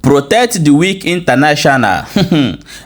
Protect the weak international.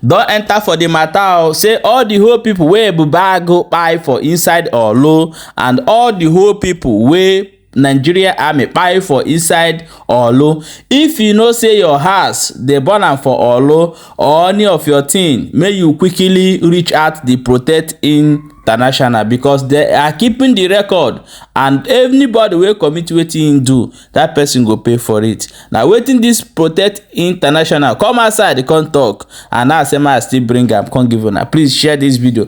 Don't enter for the matter. Say all the whole people wey Ebubeagu kpai for inside Orlu and all the whole people wey Nigeria army kpai for inside Orlu. If you know say your house dey burn am for Orlu or any of your thing, may you quickly reach out the Protect International, because they are keeping the record, and anybody wey commit wetin him do, that person go pay for it. Now wetin this Protect International come outside come talk, and now say I still bring am come give una. Please share this video.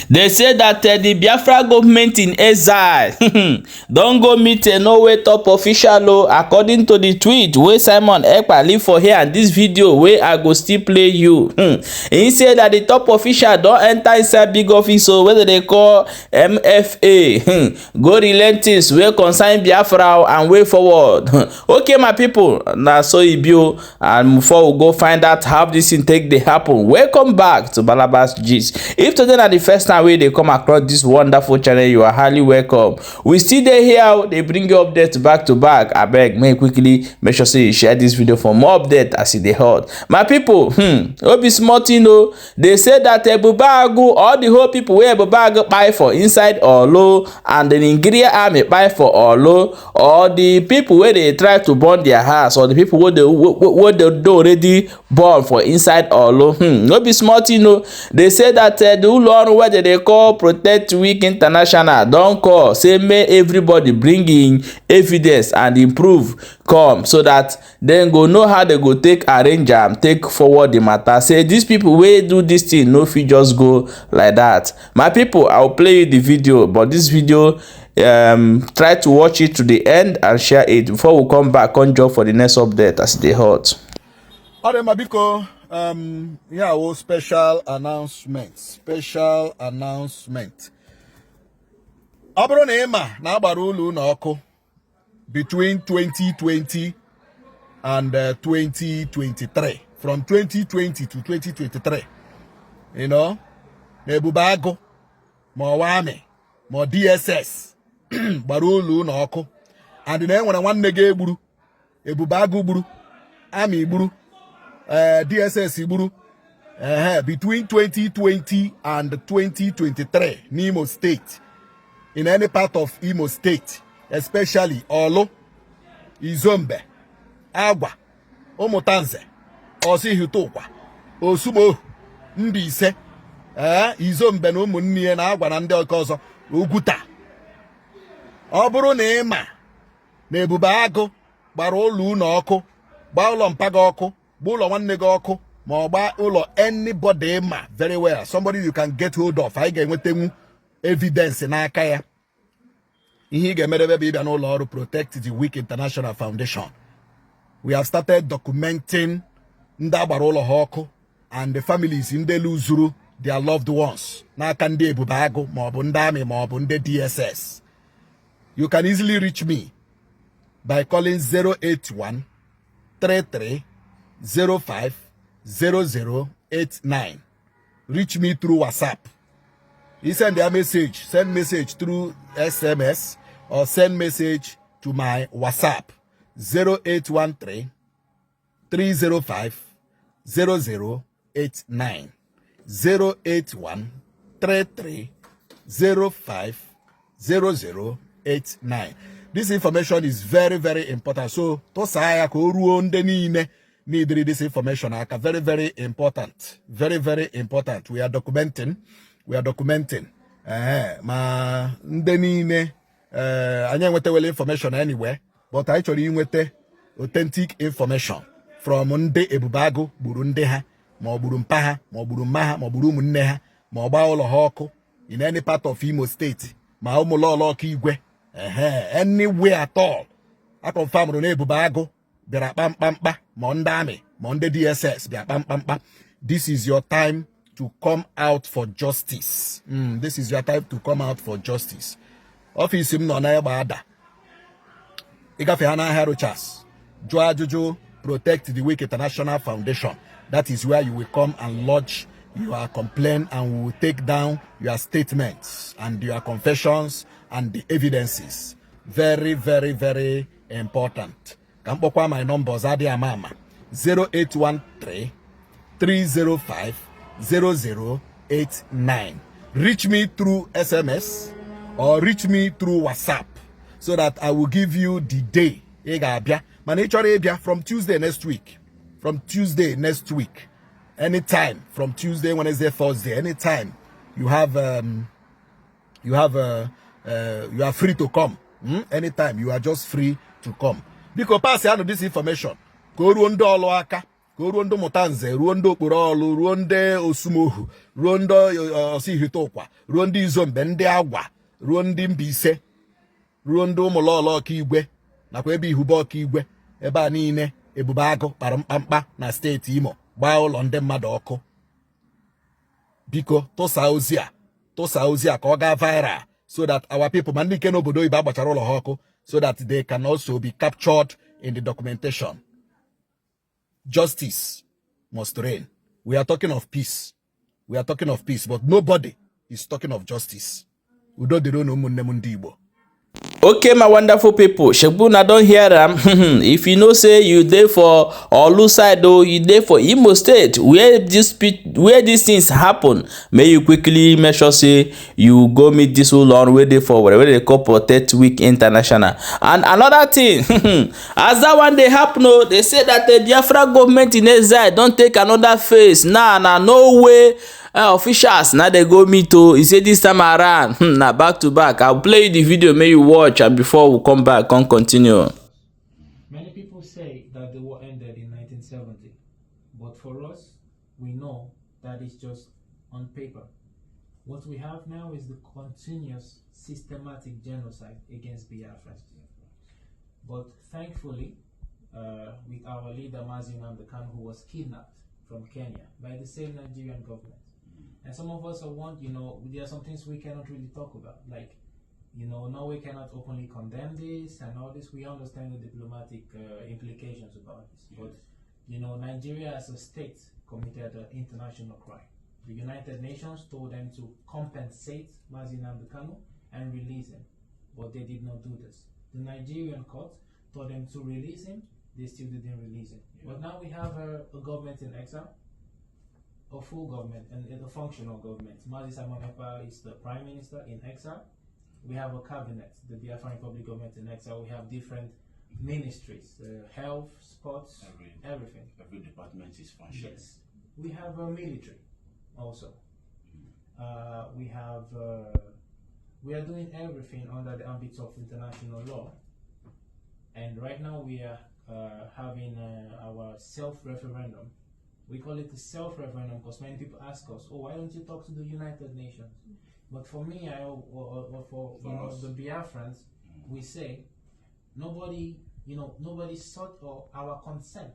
They say that the Biafra government in exile don go meet a Norway top official according to the tweet wey Simon Ekpa leave for here, and this video wey I go still play you. He say that the top official don enter inside big office wey they call MFA. Go relent things wey concern Biafra and way forward. Okay my people, na so e be. And before we go find out how this thing take dey happen, welcome back to Balabas Gist. If today na the first time wey dey come across this wonderful channel, you are highly welcome. We still dey here, they bring you updates back to back. Abeg make quickly make sure say you share this video for more update as e dey hot. My people, no be small thing o. They say that Ebubeagu, all the whole people wey Ebubeagu kpai for inside Orlu and the Nigeria army kpai for Orlu, or the people wey dey try to burn their house, or the people wey dey already born for inside Orlu, no be small thing o. They say that the Uluru wey they call Protect Weak International don call say make everybody bring in evidence and improve come, so that dem go know how they go take arrange am, take forward the matter. Say these people wey do this thing no fit just go like that. My people, I will play you the video, but this video try to watch it to the end and share it before we come back on job for the next update as they hot. Alright, Mabiko, yeah, special announcement. Abro Neema na Barulu Noko between 2020 and 2023. From 2020 to 2023. You know, Ebubeagu, more Wame, more DSS, Barulu Noko. And then when I want nege buru, Ebubeagu buru, Army buru, DSS buru, between 2020 and 2023, Imo State, in any part of Imo State, especially Orlu, Izombe, Agwa, Omotanze, Osihutokwa, Osumo, Mbise, Izombe no Munnie na Agwa na ndị ọzọ, Oguta. Ọ bụrụ na ịma na Ebubeagu gbara ụlọ unu ọkụ, gbaa ụlọ mpaga ọkụ, gbaa ụlọ nwanne gị ọkụ, ma ọ gbaa ụlọ anybody ịma very well, somebody you can get hold of, anyị ga-enwetenwu evidence n'aka ya. Ihe ị ga-emedebe bụ ịbịa n'ụlọ ọrụ Protect the Weak International Foundation. We have started documenting ndị agbara ụlọ ha ọkụ and the families ndị luzuru their loved ones n'aka ndị Ebubeagu ma ọ bụ ndị amị ma ọ bụ ndị DSS. You can easily reach me by calling 081 33 05 0089. Reach me through WhatsApp. You send a message, send message through SMS or send message to my WhatsApp 0813 305 0089. 081 33 05 0089. This information is very, very important. So, to say need this information. Very, very important. Very, very important. We are documenting. Ma ndenine anya nwete well information anywhere, but actually nwete authentic information from ndị Ebubeagu gburu ndị ha, ma ọ gburu mpa ha, ma ọ gburu mma ha, ma ọ gburu ụmụnne ha, ma ọ gbaa ụlọ ha ọkụ in any part of Imo State, ma ụmụlọlọ ọkụ igwe, anywhere at all. I confirm na Ebubeagu bịara kpamkpamkpa, ma ndị amị, ma ndị DSS bịara kpamkpamkpa. This is your time to come out for justice. This is your time to come out for justice. Office him no na eba ada. Igafe hana Haruchas. Joa Jojo Protect the Weak International Foundation. That is where you will come and lodge your complaint, and we will take down your statements and your confessions and the evidences. Very, very, very important. Kampokwa my numbers adi amama 0813 305 0089. Reach me through SMS or reach me through WhatsApp so that I will give you the day. From Tuesday next week. From Tuesday next week. Anytime. From Tuesday, Wednesday, Thursday. Anytime you are free to come. Anytime you are just free to come. Because pass on this information. Go rundo oloaka. Go rundo motanze. Rundo kurolo. Runde osumohu. Rundo osihitokwa. Rundi izombe. Nde agwa. Rundi mbise. Rundo mololo kigwe. Nakwa ebe ihubo kigwe. Ebe a niile Ebubeagu kpara mkpamkpa na steeti Imo. Gbaa ụlọ ndị mmadụ ọkụ. Biko tụsa ozi a ka ọ gaa viral so that our people ma ndị nke n'obodo oyibo agbachara ụlọ ha ọkụ so that they can also be captured in the documentation. Justice must reign. We are talking of peace. We are talking of peace, but nobody is talking of justice. Udo dịrị unu ụmụnne m ndị Igbo. Okay, my wonderful people, Shekbuna don't hear them. If you know say you there for Orlu side though, you there for Imo State, where these things happen, may you quickly make sure say you go meet this whole on where they for whatever they call Protect Week International. And another thing, as that one they happen, they say that the Biafra government in exile don't take another phase. Nah, no way. Officials now they go meet to he say this time around now back to back. I'll play you the video, may you watch, and before we come back and continue. Many people say that the war ended in 1970, but for us we know that it's just on paper. What we have now is the continuous systematic genocide against Biafrans. But thankfully, with our leader Mazi Nnamdi Kanu, who was kidnapped from Kenya by the same Nigerian government. And some of us there are some things we cannot really talk about. Like, Norway cannot openly condemn this and all this. We understand the diplomatic implications about this. But, Nigeria as a state committed an international crime. The United Nations told them to compensate Mazi Nnamdi Kanu and release him. But they did not do this. The Nigerian court told them to release him. They still didn't release him. Yeah. But now we have a government in exile. A full government and a functional government. Mazi Samamepa is the prime minister in exile. We have a cabinet, the Biafran Republic government in exile. We have different ministries, health, sports, everything. Every department is functioning. Yes. We have a military also. We are doing everything under the ambit of international law. And right now we are having our self-referendum. We call it a self-referendum because many people ask us, oh, why don't you talk to the United Nations? But for me, for the Biafrans, we say, nobody sought our consent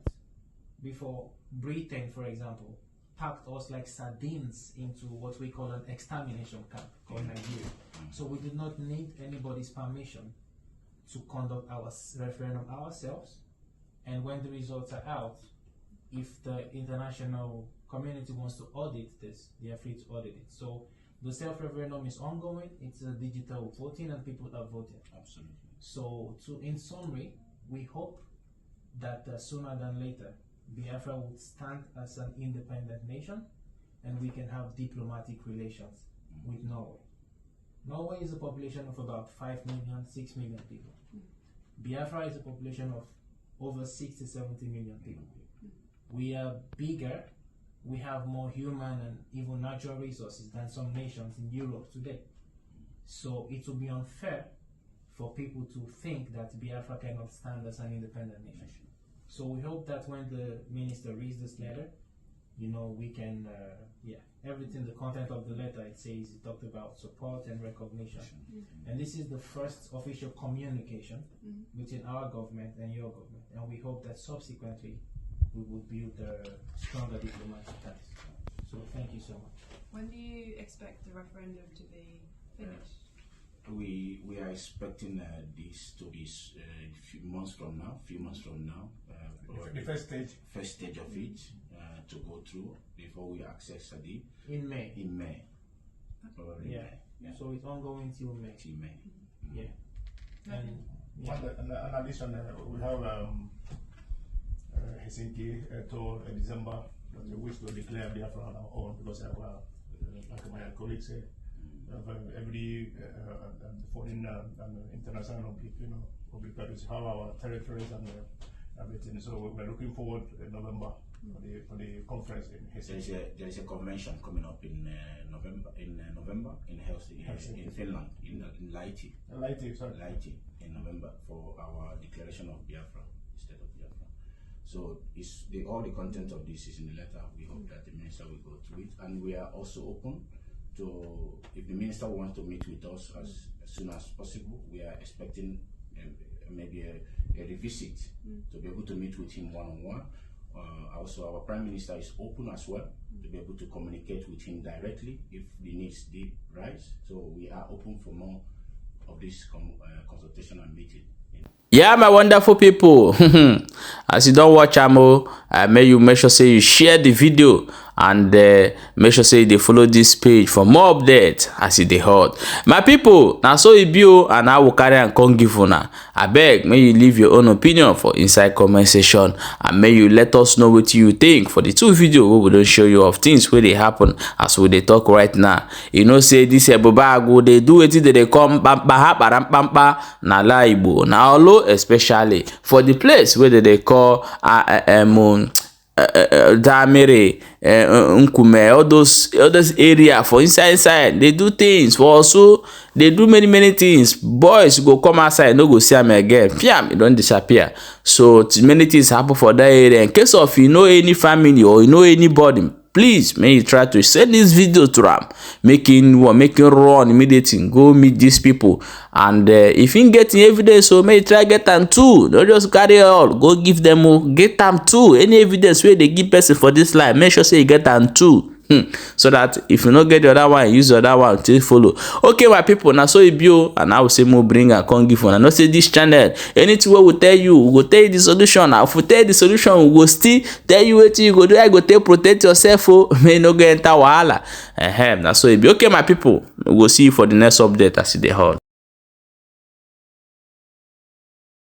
before Britain, for example, packed us like sardines into what we call an extermination camp called Nigeria. So we did not need anybody's permission to conduct our referendum ourselves. And when the results are out, if the international community wants to audit this, they are free to audit it. So the self-referendum is ongoing. It's a digital voting and people are voting. Absolutely. So in summary, we hope that sooner than later, Biafra would stand as an independent nation and we can have diplomatic relations with Norway. Norway is a population of about 5 million, 6 million people. Biafra is a population of over 60, 70 million people. We are bigger, we have more human and even natural resources than some nations in Europe today. So it will be unfair for people to think that Biafra cannot stand as an independent nation. So we hope that when the minister reads this letter, we can, everything, the content of the letter, it says, it talked about support and recognition. And this is the first official communication between our government and your government. And we hope that subsequently, we will build a stronger diplomatic ties. So thank you so much. When do you expect the referendum to be finished? We are expecting this to be few months from now. The first stage of it to go through before we access the in May. Yeah. So it's ongoing till May. Yeah. And in addition, we have Helsinki to December. We wish to declare Biafra on our own because, like my colleagues say, every foreign and international, obligatories have our territories and everything. So we're looking forward in November for the conference in Helsinki. There is a convention coming up in November in Helsinki, in Finland, in Lahti. Lahti in November for our declaration of Biafra, state of Biafra. So all the content of this is in the letter. We hope that the minister will go through it, and we are also open to, if the minister wants to meet with us as soon as possible. We are expecting maybe a revisit to be able to meet with him one-on-one. Also, our Prime Minister is open as well to be able to communicate with him directly if the needs did rise. So we are open for more of this consultation and meeting. Yeah, my wonderful people. As you don't watch Amo, may you make sure say you share the video and make sure say they follow this page for more updates as it dey hot. My people, now so it be and I will carry and come give una. I beg, may you leave your own opinion for inside comment section and may you let us know what you think for the two videos we will show you of things where they happen as we they talk right now. You know, say this Ebubeagu they do it they come pampa na la Igbo na Orlu, especially for the place where they call Damere, Nkume, all those area for inside they do things for also they do many things. Boys go come outside, no go see them again. Fiam, don't disappear. So many things happen for that area. In case of you know any family or you know anybody, please may you try to send this video to them, making run immediately, go meet these people, and if you get evidence, so may you try get them too. Don't just carry all, go give them, get them too. Any evidence where they give person for this line, make sure say you get them too. So that if you not get the other one, use the other one to follow. Okay, my people, now so it be, and I will say more bring and come give one. And not say this channel, anything we will tell you, we will tell you the solution. If we tell you the solution, we will still tell you what you go do. I go tell protect yourself, may no get enter wahala. Now so it be. Okay, my people, we will see you for the next update as it dey hot.